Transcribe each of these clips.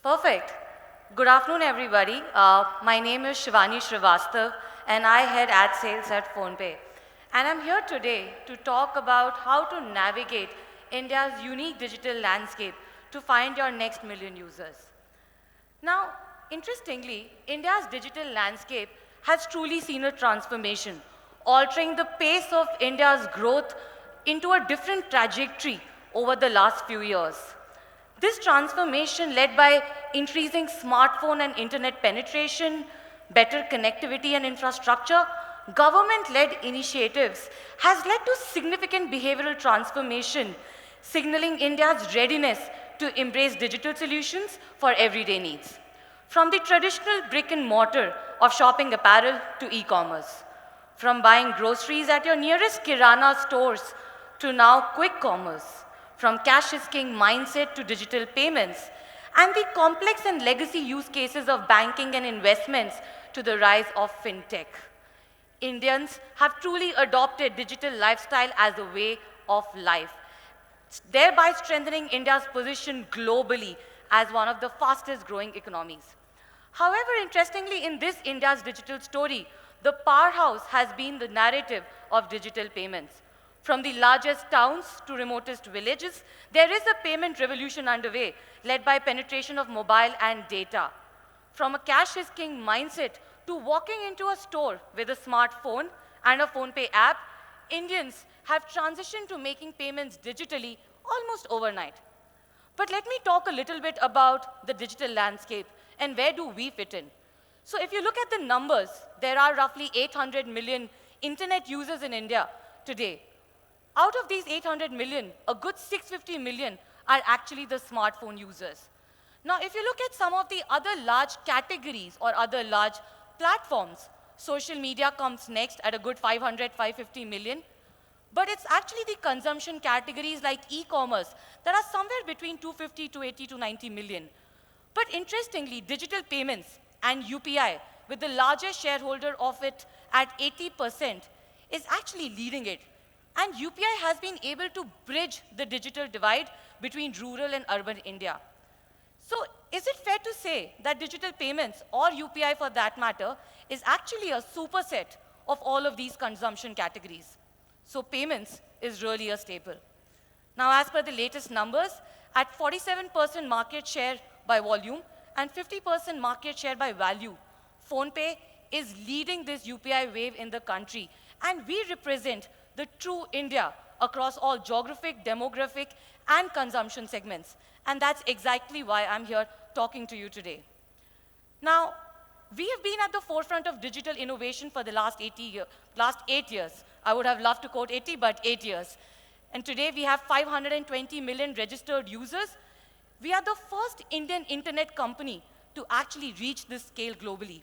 Perfect. Good afternoon, everybody. My name is SRIVASTAVA, and I head ad sales at PhonePe. And I'm here today to talk about how to navigate India's unique digital landscape to find your next million users. Now, interestingly, India's digital landscape has truly seen a transformation, altering the pace of India's growth into a different trajectory over the last few years. This transformation, led by increasing smartphone and internet penetration, better connectivity and infrastructure, government-led initiatives, has led to significant behavioral transformation, signaling India's readiness to embrace digital solutions for everyday needs. From the traditional brick and mortar of shopping apparel to e-commerce, from buying groceries at your nearest Kirana stores to now quick commerce, from cash is king mindset to digital payments, and the complex and legacy use cases of banking and investments to the rise of fintech. Indians have truly adopted digital lifestyle as a way of life, thereby strengthening India's position globally as one of the fastest growing economies. However, interestingly, in this India's digital story, the powerhouse has been the narrative of digital payments. From the largest towns to remotest villages, there is a payment revolution underway, led by penetration of mobile and data. From a cash is king mindset to walking into a store with a smartphone and a PhonePe app, Indians have transitioned to making payments digitally almost overnight. But let me talk a little bit about the digital landscape and where do we fit in. So if you look at the numbers, there are roughly 800 million internet users in India today. Out of these 800 million, a good 650 million are actually the smartphone users. Now, if you look at some of the other large categories or other large platforms, social media comes next at a good 500, 550 million. But it's actually the consumption categories like e-commerce that are somewhere between 250, 280 to 90 million. But interestingly, digital payments and UPI, with the largest shareholder of it at 80%, is actually leading it. And UPI has been able to bridge the digital divide between rural and urban India. So is it fair to say that digital payments, or UPI for that matter, is actually a superset of all of these consumption categories? So payments is really a staple. Now, as per the latest numbers, at 47% market share by volume and 50% market share by value, PhonePe is leading this UPI wave in the country, and we represent the true India across all geographic, demographic, and consumption segments. And that's exactly why I'm here talking to you today. Now, we have been at the forefront of digital innovation for the last 8 years. I would have loved to quote 80, but 8 years. And today we have 520 million registered users. We are the first Indian internet company to actually reach this scale globally.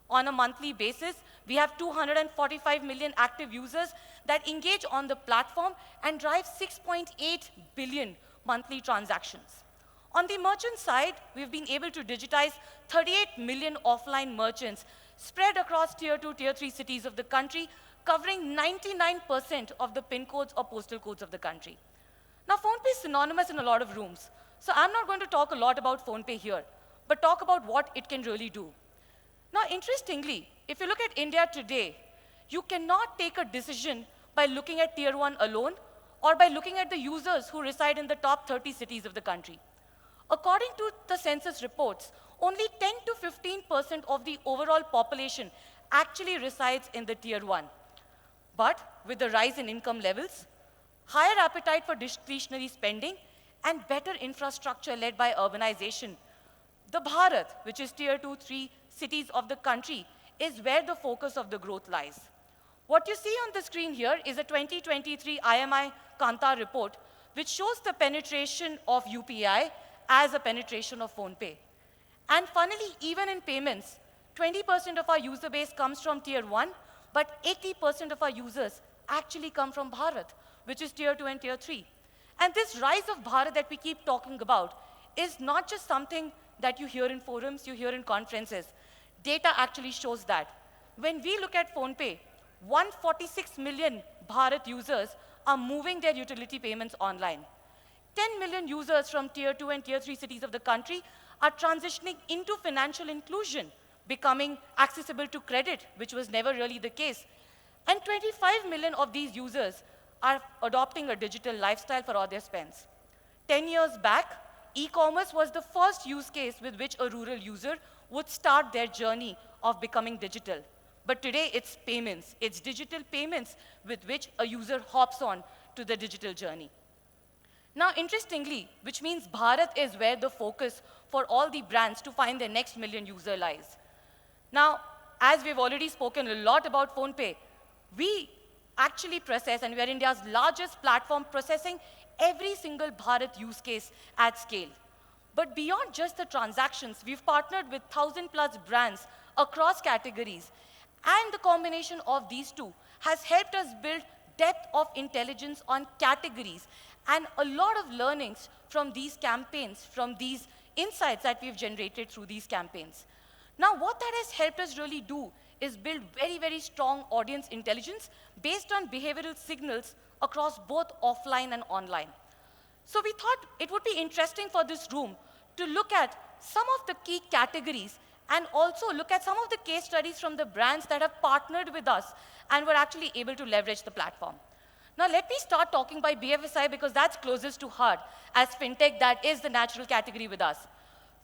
On a monthly basis, we have 245 million active users that engage on the platform and drive 6.8 billion monthly transactions. On the merchant side, we've been able to digitize 38 million offline merchants spread across tier 2, tier 3 cities of the country, covering 99% of the PIN codes or postal codes of the country. Now, PhonePe is synonymous in a lot of rooms. So I'm not going to talk a lot about PhonePe here, but talk about what it can really do. Now, interestingly, if you look at India today, you cannot take a decision by looking at tier 1 alone or by looking at the users who reside in the top 30 cities of the country. According to the census reports, only 10 to 15% of the overall population actually resides in the tier 1. But with the rise in income levels, higher appetite for discretionary spending, and better infrastructure led by urbanization, the Bharat, which is tier 2, 3 cities of the country, is where the focus of the growth lies. What you see on the screen here is a 2023 IMI Kanta report, which shows the penetration of UPI as a penetration of PhonePe. And funnily, even in payments, 20% of our user base comes from tier 1, but 80% of our users actually come from Bharat, which is tier 2 and tier 3. And this rise of Bharat that we keep talking about is not just something that you hear in forums, you hear in conferences. Data actually shows that. When we look at PhonePe, 146 million Bharat users are moving their utility payments online. 10 million users from tier 2 and tier 3 cities of the country are transitioning into financial inclusion, becoming accessible to credit, which was never really the case. And 25 million of these users are adopting a digital lifestyle for all their spends. 10 years back, e-commerce was the first use case with which a rural user would start their journey of becoming digital. But today, it's payments. It's digital payments with which a user hops on to the digital journey. Now, interestingly, which means Bharat is where the focus for all the brands to find their next million user lies. Now, as we've already spoken a lot about PhonePe, we actually process, and we are India's largest platform processing every single Bharat use case at scale. But beyond just the transactions, we've partnered with 1,000+ brands across categories, and the combination of these two has helped us build depth of intelligence on categories and a lot of learnings from these campaigns, from these insights that we've generated through these campaigns. Now, what that has helped us really do is build very, very strong audience intelligence based on behavioral signals across both offline and online. So we thought it would be interesting for this room to look at some of the key categories and also look at some of the case studies from the brands that have partnered with us and were actually able to leverage the platform. Now, let me start talking by BFSI because that's closest to heart, as fintech, that is the natural category with us.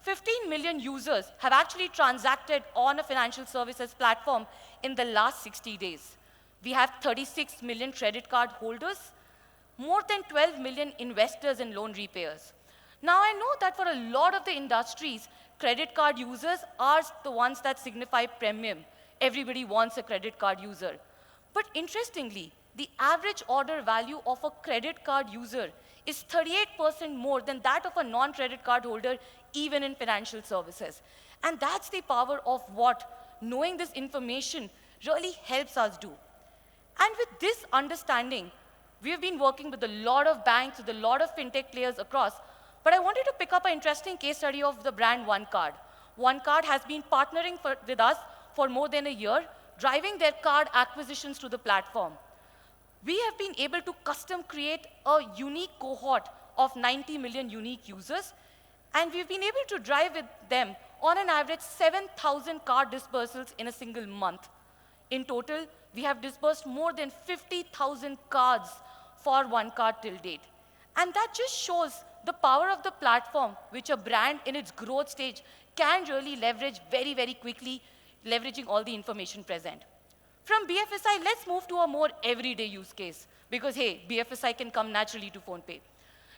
15 million users have actually transacted on a financial services platform in the last 60 days. We have 36 million credit card holders, more than 12 million investors and loan repayers. Now, I know that for a lot of the industries, credit card users are the ones that signify premium. Everybody wants a credit card user. But interestingly, the average order value of a credit card user is 38% more than that of a non-credit card holder, even in financial services. And that's the power of what knowing this information really helps us do. And with this understanding, we've been working with a lot of banks, with a lot of fintech players across, but I wanted to pick up an interesting case study of the brand OneCard. OneCard has been partnering with us for more than a year, driving their card acquisitions to the platform. We have been able to custom create a unique cohort of 90 million unique users, and we've been able to drive with them on an average 7,000 card dispersals in a single month. In total, we have disbursed more than 50,000 cards for OneCard till date. And that just shows the power of the platform, which a brand in its growth stage can really leverage very, very quickly, leveraging all the information present. From BFSI, let's move to a more everyday use case, because, hey, BFSI can come naturally to PhonePe.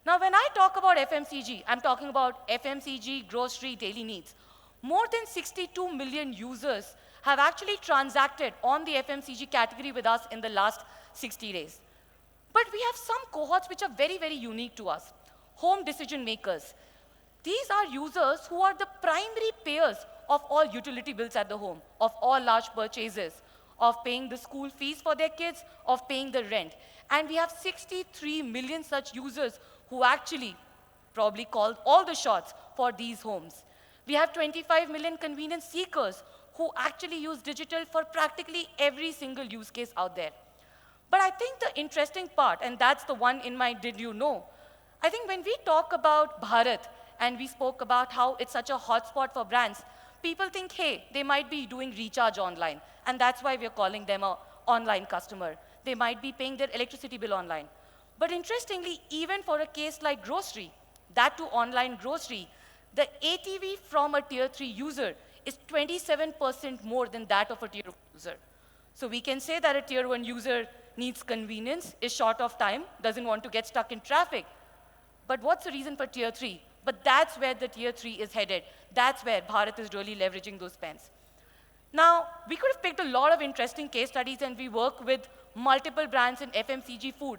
Now, when I talk about FMCG, I'm talking about FMCG, grocery, daily needs. More than 62 million users have actually transacted on the FMCG category with us in the last 60 days. But we have some cohorts which are very, very unique to us. Home decision makers. These are users who are the primary payers of all utility bills at the home, of all large purchases, of paying the school fees for their kids, of paying the rent. And we have 63 million such users who actually probably call all the shots for these homes. We have 25 million convenience seekers who actually use digital for practically every single use case out there. But I think the interesting part, and that's the one in my did you know, I think when we talk about Bharat and we spoke about how it's such a hotspot for brands, people think, hey, they might be doing recharge online, and that's why we're calling them an online customer. They might be paying their electricity bill online. But interestingly, even for a case like grocery, that to online grocery, the ATV from a tier 3 user is 27% more than that of a tier 1 user. So we can say that a tier 1 user needs convenience, is short of time, doesn't want to get stuck in traffic. But what's the reason for tier 3? But that's where the tier 3 is headed. That's where Bharat is really leveraging those spends. Now, we could have picked a lot of interesting case studies, and we work with multiple brands in FMCG food.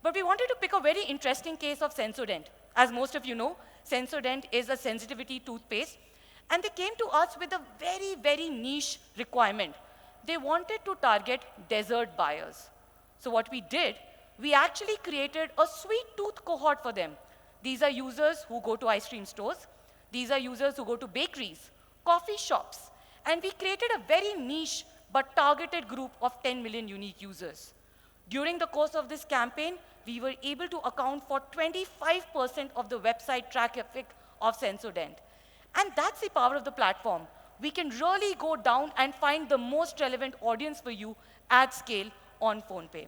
But we wanted to pick a very interesting case of Sensodyne. As most of you know, Sensodyne is a sensitivity toothpaste. And they came to us with a very, very niche requirement. They wanted to target dessert buyers. So what we did, we actually created a sweet tooth cohort for them. These are users who go to ice cream stores. These are users who go to bakeries, coffee shops. And we created a very niche but targeted group of 10 million unique users. During the course of this campaign, we were able to account for 25% of the website traffic of Sensodyne. And that's the power of the platform. We can really go down and find the most relevant audience for you at scale on PhonePe.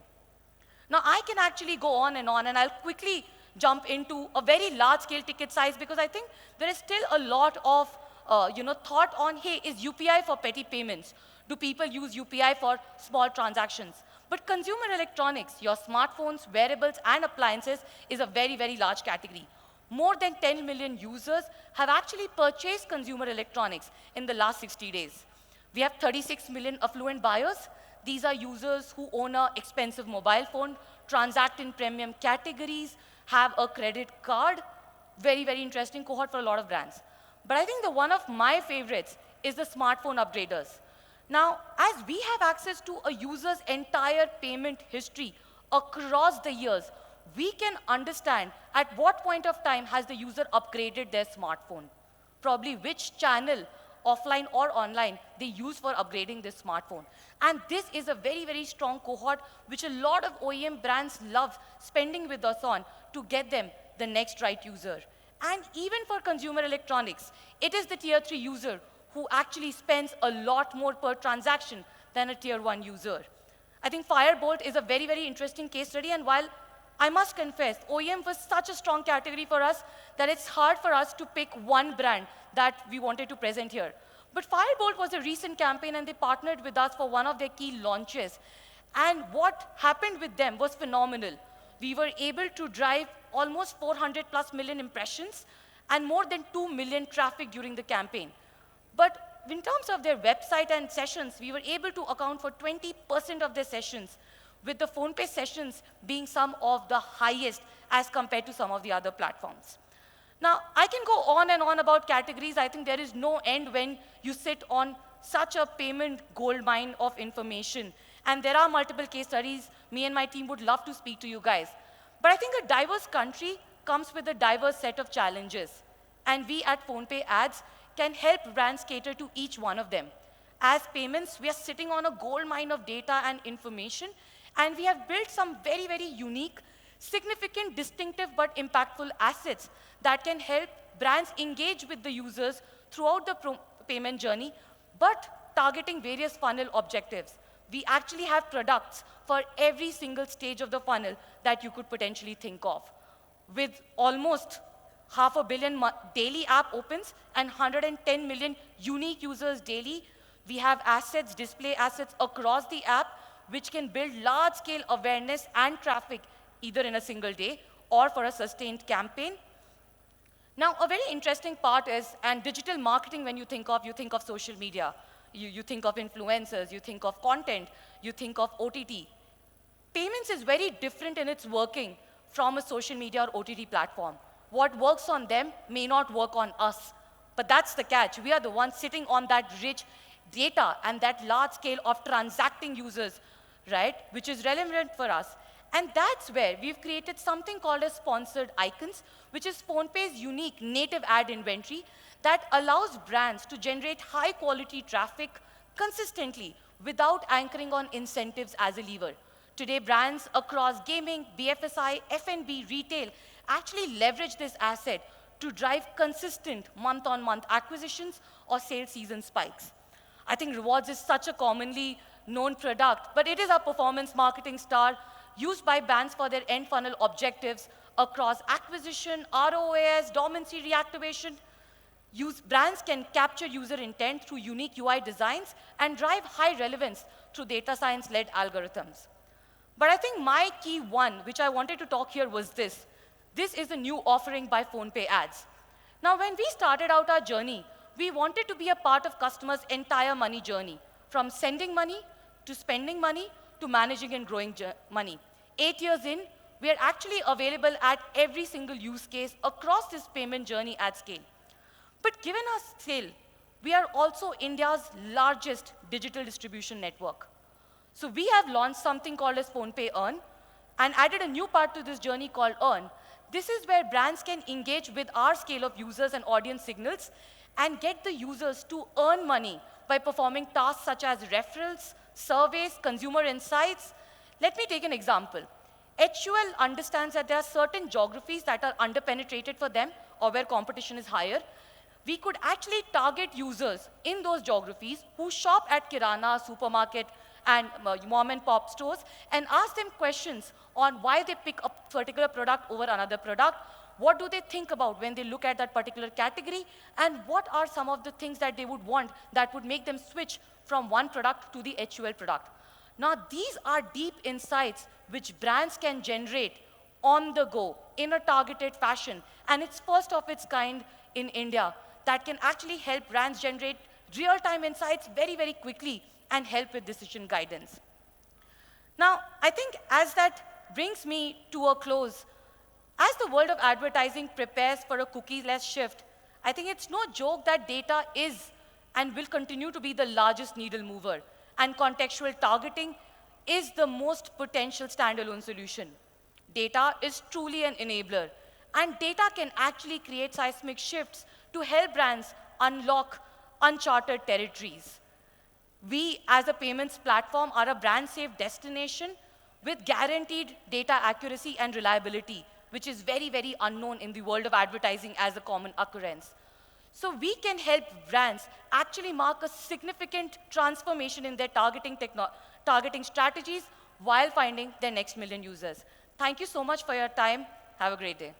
Now, I can actually go on, and I'll quickly jump into a very large-scale ticket size because I think there is still a lot of thought on, hey, is UPI for petty payments? Do people use UPI for small transactions? But consumer electronics, your smartphones, wearables, and appliances is a very, very large category. More than 10 million users have actually purchased consumer electronics in the last 60 days. We have 36 million affluent buyers. These are users who own an expensive mobile phone, transact in premium categories, have a credit card. Very, very interesting cohort for a lot of brands. But I think the one of my favorites is the smartphone upgraders. Now, as we have access to a user's entire payment history across the years, we can understand at what point of time has the user upgraded their smartphone, probably which channel, offline or online, they use for upgrading this smartphone. And this is a very, very strong cohort which a lot of OEM brands love spending with us on to get them the next right user. And even for consumer electronics, it is the tier 3 user who actually spends a lot more per transaction than a tier 1 user. I think Firebolt is a very, very interesting case study, and while I must confess, OEM was such a strong category for us that it's hard for us to pick one brand that we wanted to present here. But Firebolt was a recent campaign, and they partnered with us for one of their key launches. And what happened with them was phenomenal. We were able to drive almost 400 plus million impressions and more than 2 million traffic during the campaign. But in terms of their website and sessions, we were able to account for 20% of their sessions, with the PhonePe sessions being some of the highest as compared to some of the other platforms. Now, I can go on and on about categories. I think there is no end when you sit on such a payment goldmine of information. And there are multiple case studies. Me and my team would love to speak to you guys. But I think a diverse country comes with a diverse set of challenges. And we at PhonePe Ads can help brands cater to each one of them. As payments, we are sitting on a goldmine of data and information, and we have built some very, very unique, significant, distinctive, but impactful assets that can help brands engage with the users throughout the payment journey, but targeting various funnel objectives. We actually have products for every single stage of the funnel that you could potentially think of. With almost 500 million daily app opens and 110 million unique users daily, we have assets, display assets across the app, which can build large-scale awareness and traffic either in a single day or for a sustained campaign. Now, a very interesting part is, and digital marketing, when you think of social media. You think of influencers, you think of content, you think of OTT. Payments is very different in its working from a social media or OTT platform. What works on them may not work on us, but that's the catch. We are the ones sitting on that rich data and that large scale of transacting users, right, which is relevant for us. And that's where we've created something called as sponsored icons, which is PhonePe's unique native ad inventory that allows brands to generate high quality traffic consistently without anchoring on incentives as a lever. Today, brands across gaming, BFSI, F&B, retail actually leverage this asset to drive consistent month-on-month acquisitions or sales season spikes. I think rewards is such a commonly known product, but it is a performance marketing star used by brands for their end funnel objectives across acquisition, ROAS, dormancy reactivation. Brands can capture user intent through unique UI designs and drive high relevance through data science-led algorithms. But I think my key one, which I wanted to talk here, was this. This is a new offering by PhonePe Ads. Now, when we started out our journey, we wanted to be a part of customers' entire money journey, from sending money to spending money to managing and growing money. 8 years in, we are actually available at every single use case across this payment journey at scale. But given our scale, we are also India's largest digital distribution network. So we have launched something called as PhonePe Earn and added a new part to this journey called Earn. This is where brands can engage with our scale of users and audience signals and get the users to earn money by performing tasks such as referrals, surveys, consumer insights. Let me take an example. HUL understands that there are certain geographies that are underpenetrated for them or where competition is higher. we could actually target users in those geographies who shop at Kirana, supermarket, and mom and pop stores and ask them questions on why they pick a particular product over another product, what do they think about when they look at that particular category, and what are some of the things that they would want that would make them switch from one product to the HUL product. Now, these are deep insights which brands can generate on the go in a targeted fashion, and it's first of its kind in India that can actually help brands generate real-time insights very, very quickly and help with decision guidance. Now, I think as that brings me to a close, as the world of advertising prepares for a cookie-less shift, I think it's no joke that data is and will continue to be the largest needle mover, and contextual targeting is the most potential standalone solution. Data is truly an enabler, and data can actually create seismic shifts to help brands unlock uncharted territories. We, as a payments platform, are a brand-safe destination with guaranteed data accuracy and reliability, which is very, very unknown in the world of advertising as a common occurrence. So we can help brands actually mark a significant transformation in their targeting strategies while finding their next million users. Thank you so much for your time. Have a great day.